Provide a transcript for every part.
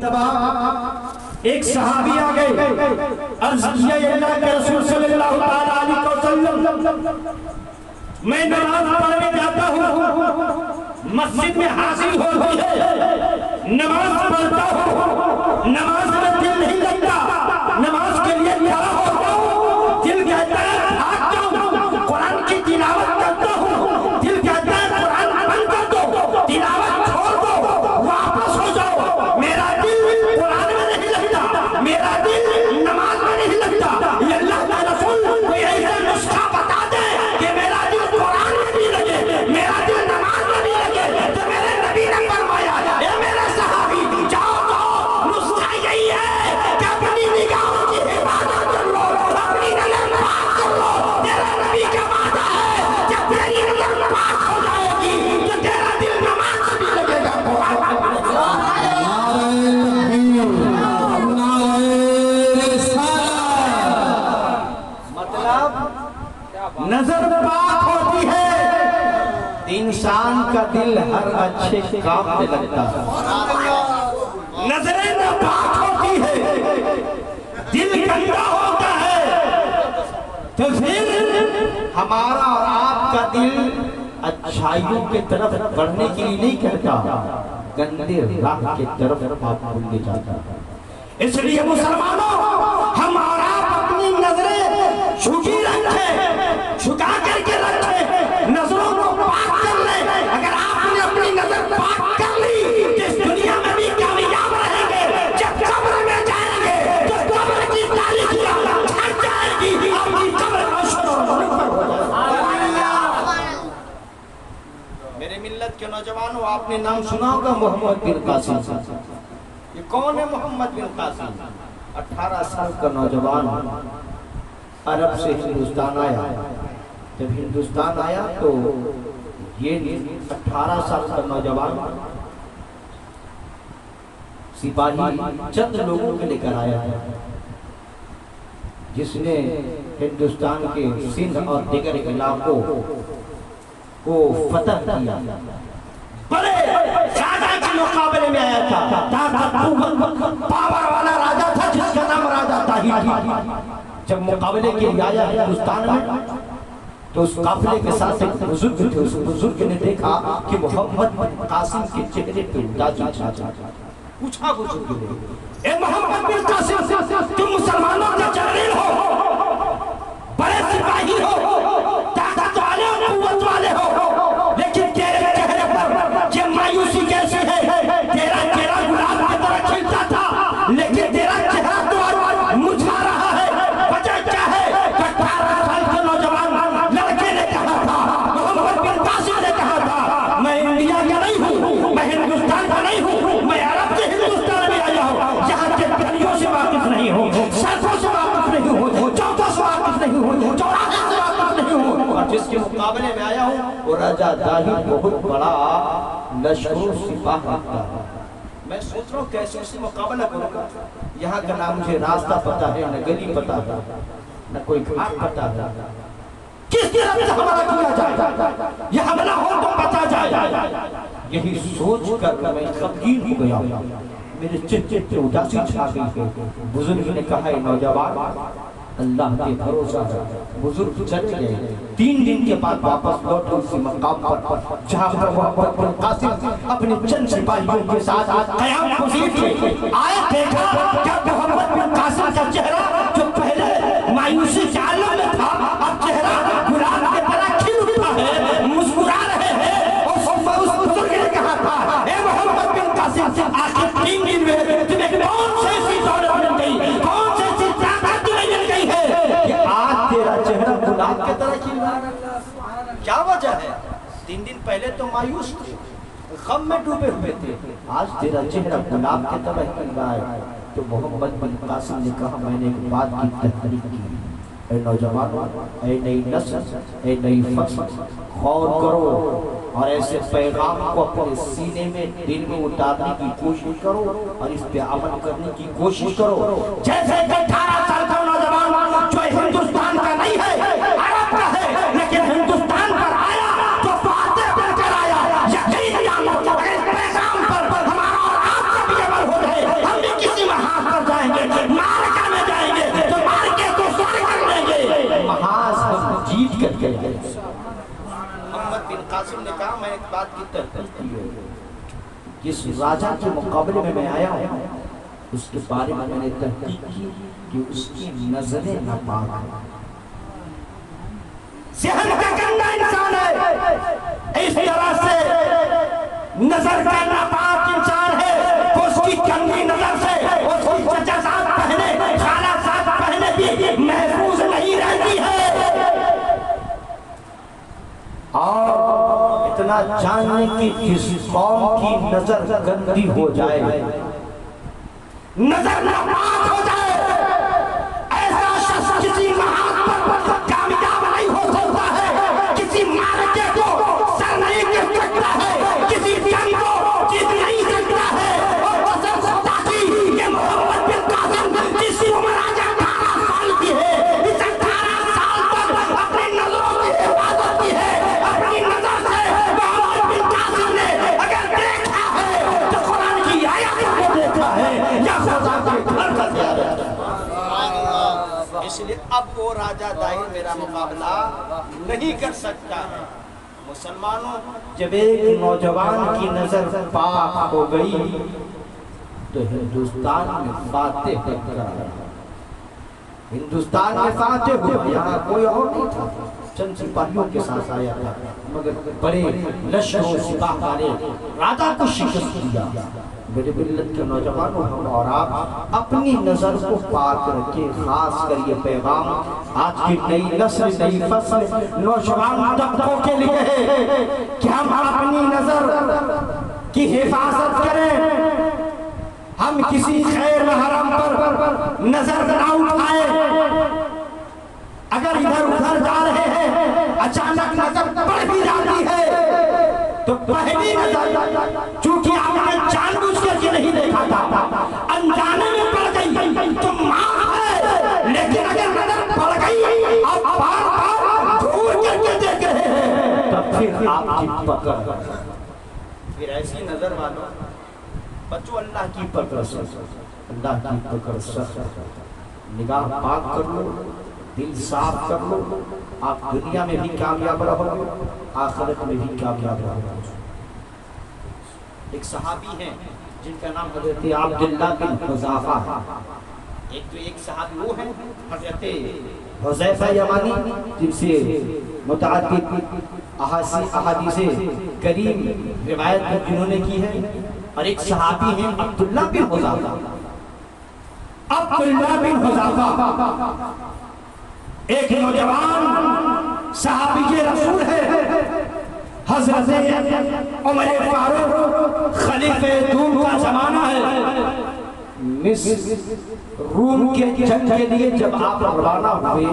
مرتبہ ایک صحابی آ گئے، عرض کیا اللہ کے رسول صلی اللہ علیہ وسلم میں نماز پڑھنے جاتا ہوں، مسجد میں حاضر ہوتی ہے، نماز پڑھتا ہوں، نماز میں دل نہیں لگتا، نماز کے لیے کھڑا ہوتا ہوں، دل کہتا ہے بھاگ جاؤں، قرآن کی تلاوت کرتا ہوں، دل کہتا ہے قرآن بند کر دو، تلاوت چھوڑ دو، واپس ہو جاؤ، میرا دل قرآن میں نہیں لگتا، میرا دل نماز میں نہیں لگتا۔ یہ اللہ کا رسول کوئی ایسا نسخہ بتا دے کہ میرا دل قرآن میں بھی لگے، میرا دل نماز میں بھی لگے، تو میرے نبی نے فرمایا اے میرے صحابی جاؤ جاؤ، نسخہ یہی ہے کہ اپنی نگاہوں کی حفاظت کر لو، اپنی نظر پاک کر لو۔ تیرے نبی کا وعدہ ہے جب تیری نظر پاک ہو جائے گی تو تیرا دل نماز میں بھی لگے گا۔ مطلب نظر پاک ہوتی ہے انسان کا دل ہر اچھے کام میں لگتا ہے، نظریں نہ پاک ہوتی ہے دل گندا ہوتا ہے، تو پھر ہمارا اور آپ کا دل اچھائیوں کی طرف بڑھنے کے لیے نہیں کہتا، گندے راہ کی طرف آپ بھولے جاتا ہے۔ اس لیے مسلمانوں ہم اور آپ اپنی نظریں جھکی رکھیں، جھکا کر کے رکھیں، نظروں کو پاک کر لیں۔ اگر آپ نے اپنی نظر پاک کر لی تو اس دنیا میں بھی کامیاب رہیں گے، جب قبر میں جائیں گے تو قبر کی تاریخیاں چھٹ جائے گی، اپنی قبر کا شروع ہو جائے۔ میرے ملت کے نوجوانوں، آپ نے نام سنا ہوگا محمد بن قاسم۔ یہ کون ہے محمد بن قاسم؟ 18 سال کا نوجوان عرب سے ہندوستان آیا۔ جب ہندوستان آیا تو یہ 18 سال کا نوجوان سپاہی چند لوگوں کے لے کر آیا ہے، جس نے ہندوستان کے سندھ اور دیگر علاقوں کو فتح کیا، بڑے راجہ کے مقابلے میں آیا تھا، پاور والا راجہ تھا جس کا نام راجہ طاہر۔ جب مقابلے کے لیے آیا ہندوستان میں تو اس قافلے کے ساتھ ایک بزرگ تھے، اس بزرگ نے دیکھا کہ محمد بن قاسم کے چہرے پہ اداسی چھا جاتا۔ پوچھا بزرگ نے، اے محمد بن قاسم، تم مسلمانوں کے جنرل ہو، بڑے سپاہی ہو، طاقت والے ہو، قوت والے ہو، لیکن تیرے چہرے پر یہ مایوسی کیسی ہے؟ تیرا چہرہ گلاب کی طرح کھلتا تھا، لیکن تیرا چہرہ تو مرجھا رہا ہے۔ وجہ کیا ہے؟ 18 سال کے نوجوان لڑکے نے کہا تھا، محمد بن قاسم نے کہا تھا، میں انڈیا کا نہیں ہوں، میں ہندوستان کا نہیں ہوں، میں عرب سے ہندوستان میں آیا ہوں، یہاں کے گلیوں سے واقف نہیں ہوں، سڑکوں سے واقف نہیں ہوں، چوکوں سے واقف نہیں ہوں، چوراہے سے واقف نہیں ہوں، اور جس کے مقابلے میں آیا ہوں وہ راجہ طاہر بہت بڑا لشکر و سپاہ رکھتا ہے۔ میں سوچ رہا ہوں کیسے اس سے مقابلہ کروں گا؟ یہاں کا نام مجھے راستہ پتا ہے، نہ گلی پتا ہے، نہ کوئی گھاٹ پتا ہے، کس طرح سے حملہ کیا جائے، یہ حملہ ہو تو بچا جائے۔ یہی سوچ کر میں غمگین ہو گیا، میرے چہرے پہ اداسی چھا گئی ہے۔ بزرگ نے کہا، اے نوجوان، اللہ کے بھروسہ ہے۔ بزرگ چل گئے، 3 دن کے بعد واپس لوٹے اسی مقام پر جہاں پر محمد بن قاسم اپنے چند سپاہیوں کے ساتھ قیام پذیر تھے۔ آیا دیکھا کہ محمد بن قاسم کا چہرہ جو پہلے مایوسی کے عالم میں تھا، اب چہرہ گلاب کی طرح کھل اٹھا ہے، مسکرا رہے ہیں۔ اس بزرگ نے کہا تھا، اے محمد بن قاسم، آخر 3 دن میں تمہیں کون سے ایسی دولت مل گئی، کون سے ایسی طاقت تمہیں مل گئی ہے کہ آج تیرا چہرہ گلاب کی طرح کھل رہا ہے؟ کیا وجہ ہے؟ 3 دن پہلے تو مایوس تھے، غم میں ڈوبے ہوئے تھے، آج تیرا چہرہ گلاب کی طرح کھل رہا ہے۔ تو محمد بن قاسم نے کہا، میں نے ایک بات کی تحقیق کی، اے نوجوانوں، اے نئی نسل، اے نئی فصل، غور کرو اور ایسے پیغام کو اپنے سینے میں، دل میں اتارنے کی کوشش کرو اور اس پہ عمل کرنے کی کوشش کرو۔ جیسے کہ 18 سال کا نوجوان جو ہندوستان کا نہیں ہے، عرب کا ہے، لیکن ہندوستان پر آیا تو فاتح بن کر آیا، یقین جانو کہ اس پیغام پر ہمارا اور آپ کا بھی عمل ہو رہے، ہم قاسم نے کہا میں ایک بات کی تحقیق کی ہے، جس راجہ کے مقابلے میں آیا ہوں اس کے بارے میں نے تحقیق کی کہ اس کی نظریں ناپاک ہیں، ذہن کا گندا انسان ہے، اس طرح سے نظر کا ناپاک انسان ہے، اس کی گندی نظر سے اس کی چچا ساتھ پہنے خالہ ساتھ پہنے بھی محفوظ نہیں رہتی ہے۔ اور اتنا جاننے کی جس قوم کی نظر گندی ہو جائے، نظر ناپاک ہو جائے، ایسا شخص کسی محاذ پر کامیاب نہیں ہو سکتا ہے، کسی معرکے کو سر نہیں گر سکتا ہے، کسی جنگ کو جیت نہیں سکتا ہے، اور وہ سب سکتا کہ یہ محمد بن قاسم جس کی عمر آج 18 سال کی ہے، اس 18 سال تک اپنی نظروں کی حفاظت کی ہے، اپنی نظر سے محمد بن قاسم نے اگر دیکھا ہے تو قرآن کی آیات کو دیکھا ہے یا خدا کے گھر کا زیارت ہے۔ اس لیے اب وہ راجہ داہر میرا مقابلہ نہیں کر سکتا ہے۔ مسلمانوں، جب ایک نوجوان کی نظر پاک ہو گئی تو ہندوستان میں فاتح ہو، ہندوستان میں فاتح ہو، یہاں کوئی اور نہیں تھا، چند سپاہیوں کے ساتھ آیا تھا، مگر بڑے لشکروں سپاہ والے راجہ کو شکست دیا۔ میرے ملت کے نوجوانوں ہم اور آپ اپنی نظر کو پاک رکھیں، خاص کر یہ پیغام آج کی نئی نسل نئی فصل نوجوان طبقوں کے لیے ہے کہ ہم اپنی نظر کی حفاظت کریں، ہم کسی خیر محرم پر نظر نہ اٹھائیں، اگر ادھر ادھر جا رہے ہیں اچانک نظر پڑ بھی جاتی ہے تو پہلی نظر چونکہ آپ نے جان بوجھ کر کے نہیں دیکھا تھا، انجانے میں پڑ گئی تو معاف ہے، لیکن اگر نظر پڑ گئی آپ بار بار گھور کر کے دیکھ رہے ہیں تب پھر آپ کی پکڑ، پھر ایسی نظر والوں بچو اللہ کی پکڑ سے، اللہ کی پکڑ سے نگاہ پاک کر لو، دل صاف کر لو، آپ دنیا میں بھی کامیاب رہو، آخرت میں بھی کامیاب رہو۔ ایک صحابی ہیں جن کا نام حضرت عبداللہ بن حذافہ ہے، ایک صحابی وہ ہیں حضرت حذیفہ یمانی جن سے متعدد احادیث کریم روایت جنہوں نے کی ہے، اور ایک صحابی ہیں عبداللہ بن حذافہ۔ عبداللہ بن حذافہ ایک نوجوان صحابی رسول ہے، حضرت عمر فاروق خلیفہ دوم کا زمانہ ہے، مصر روم کے جنگ کے لیے جب آپ روانہ ہوئے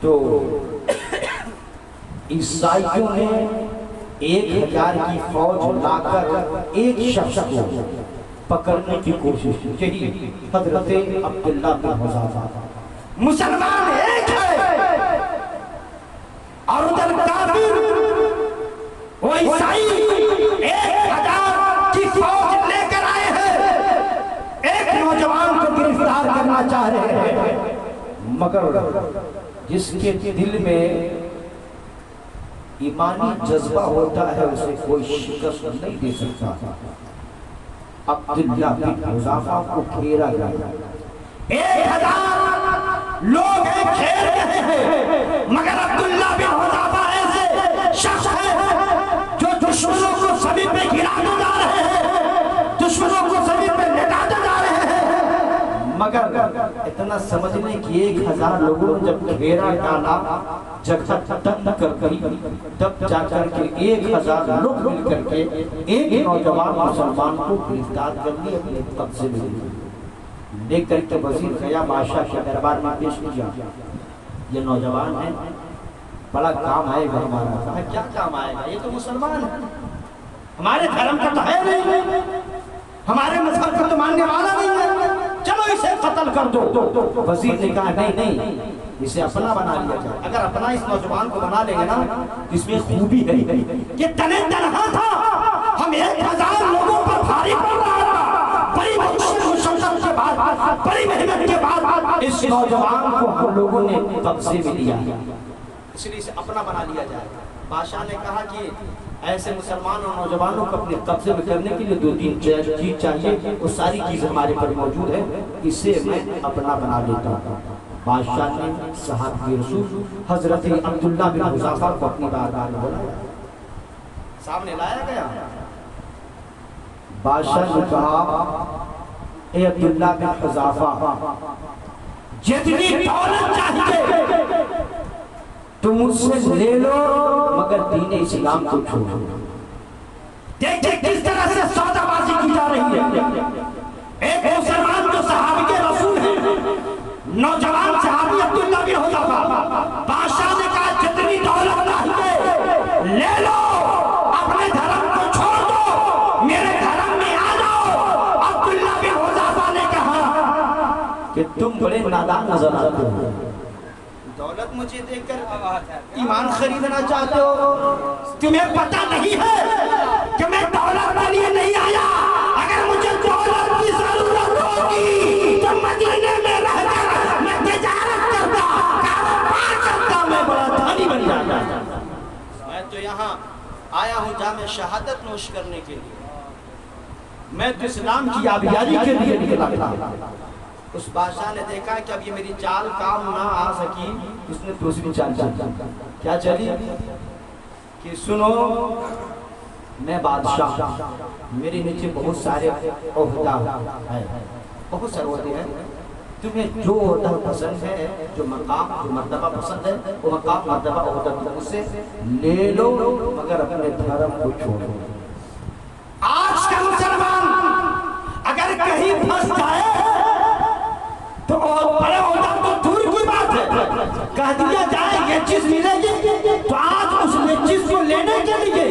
تو عیسائیوں نے 1000 کی فوج لا کر ایک شخص کو پکڑنے کی کوشش کی، یہی حضرت عبداللہ بن حذافہ۔ مسلمان ایک ہے اور ادھر کافر وہ عیسائی 1000 کی فوج لے کر آئے ہیں، ایک نوجوان کو گرفتار کرنا چاہ رہے ہیں، مگر جس کے دل میں ایمانی جذبہ ہوتا ہے اسے کوئی شکست نہیں دے سکتا۔ عبداللہ بن حذافہ کو گھیرا گیا، 1000 لوگ گھیر رہے ہیں، مگر عبداللہ بن حذافہ ایسے شخص ہے جو دشمنوں کو سبھی پہ گراتے جا رہے ہیں، دشمنوں کو سبھی پہ لٹاتے جا رہے ہیں، مگر اتنا سمجھنے کہ 1000 لوگوں نے جب گھیرا ڈالا جگہ تنگ کر گئی، تب جا کر کے 1000 لوگ مل کر کے ایک نوجوان مسلمان کو گرفتار کر لی، اپنے قبضے میں لے کر کے وزیر گیا، بادشاہ کے دربار میں پیش کیا، یہ نوجوان ہے، بڑا کام آئے گا ہمارا۔ کہا کیا کام آئے گا؟ یہ تو مسلمان ہے، ہمارے دھرم کا تو ہے نہیں، ہمارے مذہب کا تو ماننے والا نہیں ہے، چلو اسے قتل کر دو۔ وزیر نے کہا نہیں، اسے اپنا بنا لیا جائے۔ اگر اپنا اس نوجوان کو بنا لیں گے نا اس میں خوبی ہے، یہ تنہ تنہا تھا، ہم 1000 لوگوں پر بھاری پڑ رہا تھا، بڑی مشقت کے بعد، بڑی محنت کے بعد اس نوجوان کو ہم لوگوں نے قبضے میں لیا، اس لیے اسے اپنا بنا لیا جائے۔ بادشاہ نے کہا کہ ایسے مسلمان اور نوجوانوں کو اپنے قبضے میں کرنے کے لیے 2-3 چیز چاہیے، وہ ساری چیزیں ہمارے پر موجود ہیں، اسے میں اپنا بنا لیتا ہوں۔ بادشاہ نے صحابی رسول حضرت عبداللہ بن حذافہ کو اپنی بارگاہ میں بلایا، سامنے لایا گیا۔ بادشاہ نے کہا اے عبداللہ بن حذافہ، جتنی دولت چاہیے تم مجھ سے لے لو مگر دین اسلام کو چھوڑو۔ دیکھیں کس طرح سے سودا بازی کی جا رہی ہے۔ ایک مسلمان جو صحابی رسول ہے، نوجوان صحابی عبداللہ بن حذافہ، بادشاہ نے کہا جتنی دولت چاہیے لے لو، اپنے دھرم کو چھوڑ دو، میرے دھرم میں آ جاؤ۔ عبداللہ بن حذافہ نے کہا کہ تم بڑے نادان نظر آتے ہو، دولت مجھے دیکھ کر ایمان خریدنا چاہتے ہو؟ تمہیں پتہ نہیں ہے کہ میں دولت کے لیے نہیں آیا، اگر مجھے دولت کی ضرورت ہوگی تو مدینے میں رہ کر میں تجارت کرتا، کاروبار کرتا، میں بڑا دھانی بن جاتا۔ میں تو یہاں آیا ہوں جامع شہادت نوش کرنے کے لیے، میں تو اسلام کی آبیاری کے لیے نکلا تھا۔ اس بادشاہ نے دیکھا کہ اب یہ میری چال کام نہ آ سکی، اس نے دوسری چال چلی۔ کیا چلی؟ کہ سنو، میں بادشاہ، میرے نیچے بہت سارے عہدہ ہیں، بہت سارے عہدے ہیں، تمہیں جو عہدہ پسند ہے، جو مقام، جو مرتبہ پسند ہے، وہ مقام، مرتبہ، عہدہ تم اس سے لے لو مگر اپنے دھرم کو چھوڑو۔ آج کا مسلمان اگر کہیں پھنس جائے تو بڑے عہدہ تو دور کی بات ہے، کہہ دیا جائے یہ چیز ملے گی تو آج اس نے چیز کو لینے کے لیے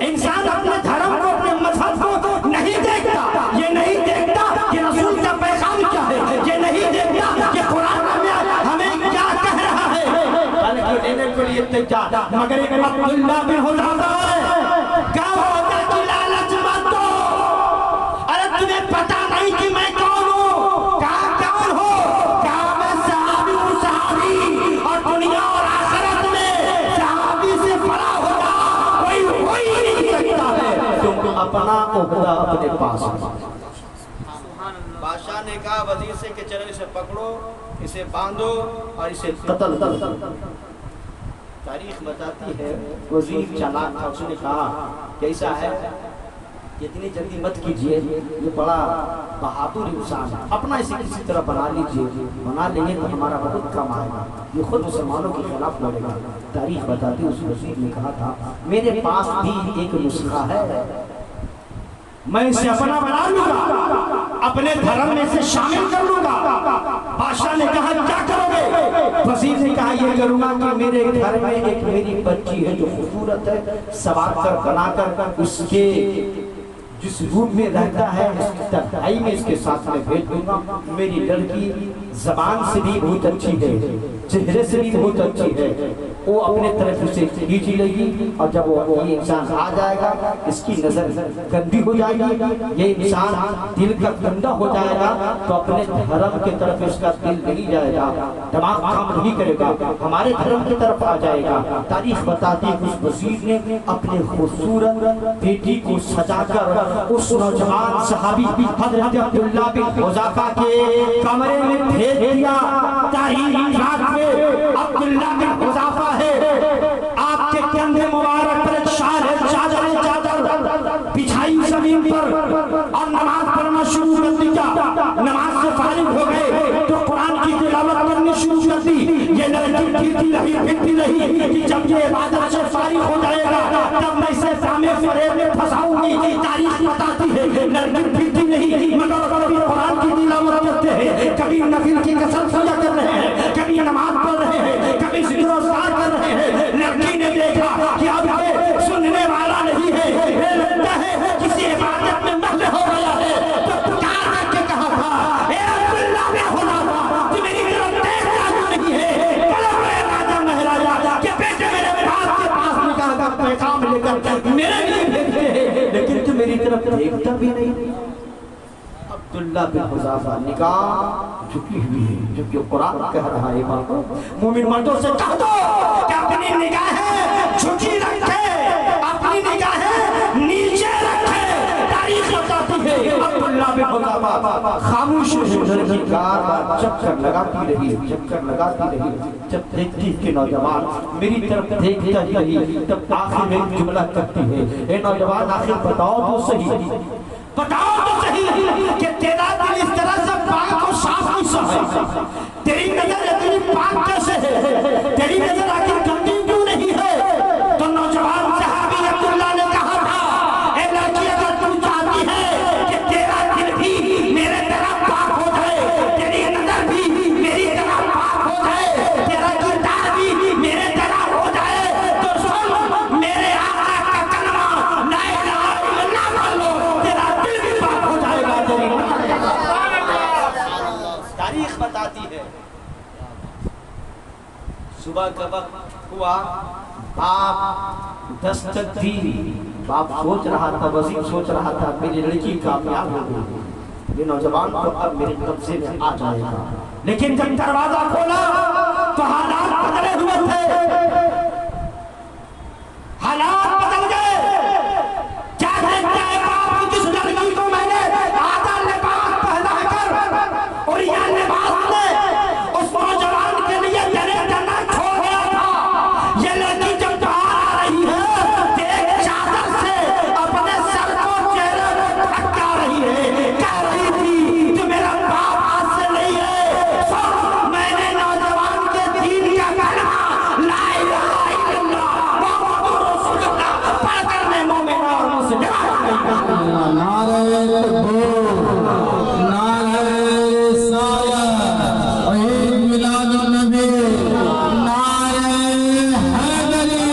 انسان اپنے دھرم کو، اپنے مذہب کو نہیں دیکھتا، یہ نہیں دیکھتا کہ رسول کا پیغام کیا ہے، یہ نہیں دیکھتا کہ قرآن میں ہمیں کیا کہہ رہا ہے، بلکہ لینے کے لیے تیار۔ مگر ایک عبداللہ بن حذافہ ہے، کیا ہوتا کہ لالچ مت دو، ارے تمہیں پتہ نہیں کہ میں کون ہوں، دنیا اور آخرت میں صحابی سے بڑا ہوگا کوئی ہو ہی نہیں سکتا ہے، تم اپنا عہدہ اپنے پاس۔ بادشاہ نے کہا وزیر سے کہ چلو اسے پکڑو، اسے باندھو اور اسے قتل کرو۔ تاریخ بتاتی ہے وزیر چالاک تھا، اس نے کہا کیسا ہے، اتنی جلدی مت کیجئے، یہ بڑا بہادر انسان ہے، اپنا اسے کسی طرح بنا لیجئے، بنا لیں گے تو ہمارا بہت کم آئے گا، یہ خود مسلمانوں کے خلاف لڑے گا۔ تاریخ بتاتی اس وزیر نے کہا تھا میرے پاس بھی ایک نسخہ ہے، میں اسے اپنا بنا لوں گا، اپنے دھرم میں سے شامل کر لوں گا۔ بادشاہ نے کہا کیا کرو گے؟ وزیر نے کہا یہ کروں گا کہ میرے گھر میں ایک میری بچی ہے جو خوبصورت ہے، سوار کر بنا کر اس کے جس روم میں رہتا ہے اس کی تنہائی میں اس کے ساتھ میں بھیج دوں گا۔ میری لڑکی زبان سے بھی بہت اچھی ہے، چہرے سے بھی بہت اچھی ہے، وہ اپنے طرف اسے کھینچ لگی، اور جب وہ یہ انسان آ جائے گا اس کی نظر گندی ہو جائے گی، یہ انسان دل کا گندا ہو جائے گا تو اپنے دھرم کی طرف اس کا دل نہیں جائے گا، دماغ کام نہیں کرے گا، ہمارے دھرم کی طرف آ جائے گا۔ تاریخ بتاتی ہے اس وزیر نے اپنے خوبصورت بیٹی کو سجا کر اس نوجوان صحابی حضرت عبداللہ بن حذافہ کے کمرے میں بھیج دیا۔ تاریخ رات میں عبداللہ بن حذافہ ہے، آپ کے کندھے مبارک پر ایک شال ہے، چادر بچھائی زمین پر، اور نماز پڑھنا شروع کر دیا۔ نماز سے فارغ ہو گئے تو قرآن کی تلاوت کرنی شروع کر دی۔ یہ لڑکی پھرتی رہی پھرتی رہی کہ جب یہ عبادت سے فارغ ہو جائے گا تب میں اسے سامنے فریب میں پھنساؤں گی۔ تاریخ بتاتی ہے لڑکی پھرتی نہیں، مگر کبھی قرآن کی تلاوت کرتے ہیں، کبھی نفل کی قسم سجا کر رہے ہیں، کبھی نماز پڑھ رہے ہیں، کبھی ذکر و اذکار کر رہے ہیں۔ لڑکی نے دیکھا کہ اب یہ سننے والا نہیں ہے، یہ لگتا ہے کسی عبادت میں مغل ہو گیا ہے، تو پکار کر کے کہا تھا اے عبداللہ بن حذافہ تو میری طرف دیکھتا نہیں ہے، کلم ہے راجہ مہاراجہ کہ بیٹے میرے باپ کے پاس نکال کر پیغام لے کر میرے لیے بھیجتے ہیں، لیکن تو میری طرف دیکھتا بھی نہیں۔ عبداللہ بن حذافہ نگاہ جھکی ہوئی ہے، جبکہ قرآن کہہ رہا ہے مومن مردوں سے کہہ دو کہ اپنی نگاہیں جھکی رکھے، اپنی نگاہیں نیچے رکھے، تاریخ بتاتی ہے عبداللہ بن حذافہ خاموش لڑکی بار چکر لگاتی رہی، جب دیکھتی کہ نوجوان میری طرف دیکھتا ہی رہی، تب آخر میں ایک جملہ کرتی ہے، اے نوجوان آخر بتاؤ تو صحیح کہ تیرا دل اس طرح سے پاک و صاف کیسا ہے؟ تیری نظر اتنی پاک کیسے ہے؟ تیری نظر آخر گندی کیوں نہیں ہے؟ تو نوجوان صحابی عبداللہ نے کہا تھا، اے لڑکی اگر تم چاہتی ہے کہ تیرا دل بھی میرے طرح پاک ہو جائے، تیری نظر بھی میری طرح پاک ہو جائے، تیرا کردار بھی میرے طرح ہو جائے، تو سن میرے آقا کا کلمہ لا الہ الا اللہ پڑھ لو، تیرا دل بھی پاک ہو جائے گا۔ تاریخ بتاتی ہے صبح کا وقت ہوا، باپ دستک دی، باپ سوچ رہا تھا، وزیر سوچ رہا تھا میری لڑکی کامیاب ہو گئی، یہ نوجوان تو اب میرے قبضے میں آ جائے گا، لیکن جب دروازہ کھولا تو حالات بدلے ہوئے تھے، حالات بدل گئے۔ کیا دیکھتا ہے باپ جس لڑکی کو میں نے آدھا لباس پہنا کر اور یہ لباس نے اس نوجوان کے لیے جنے جنا چھوڑ دیا تھا، یہ لڑکی جب باہر آ رہی ہے ایک چادر سے اپنے سر کو چہرے میں ڈھکا رہی ہے، کہہ رہی تھی کہ میرا باپ آج سے نہیں ہے، سن میں نے نوجوان کے دین کا کلمہ لا الہ الا اللہ محمد رسول اللہ پڑھ کر میں مومن اور مسلم۔ نعرہ تکبیر، نعرہ رسالت، عید میلاد النبی، نعرہ حیدری،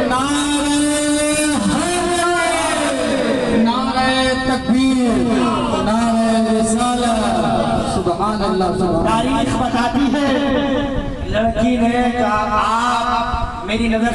نعرہ حیدری، نعرہ تکبیر، نعرہ رسالت، سبحان اللہ سبحان اللہ۔ تاریخ بتاتی ہے لڑکی نے کہا آپ میری نظر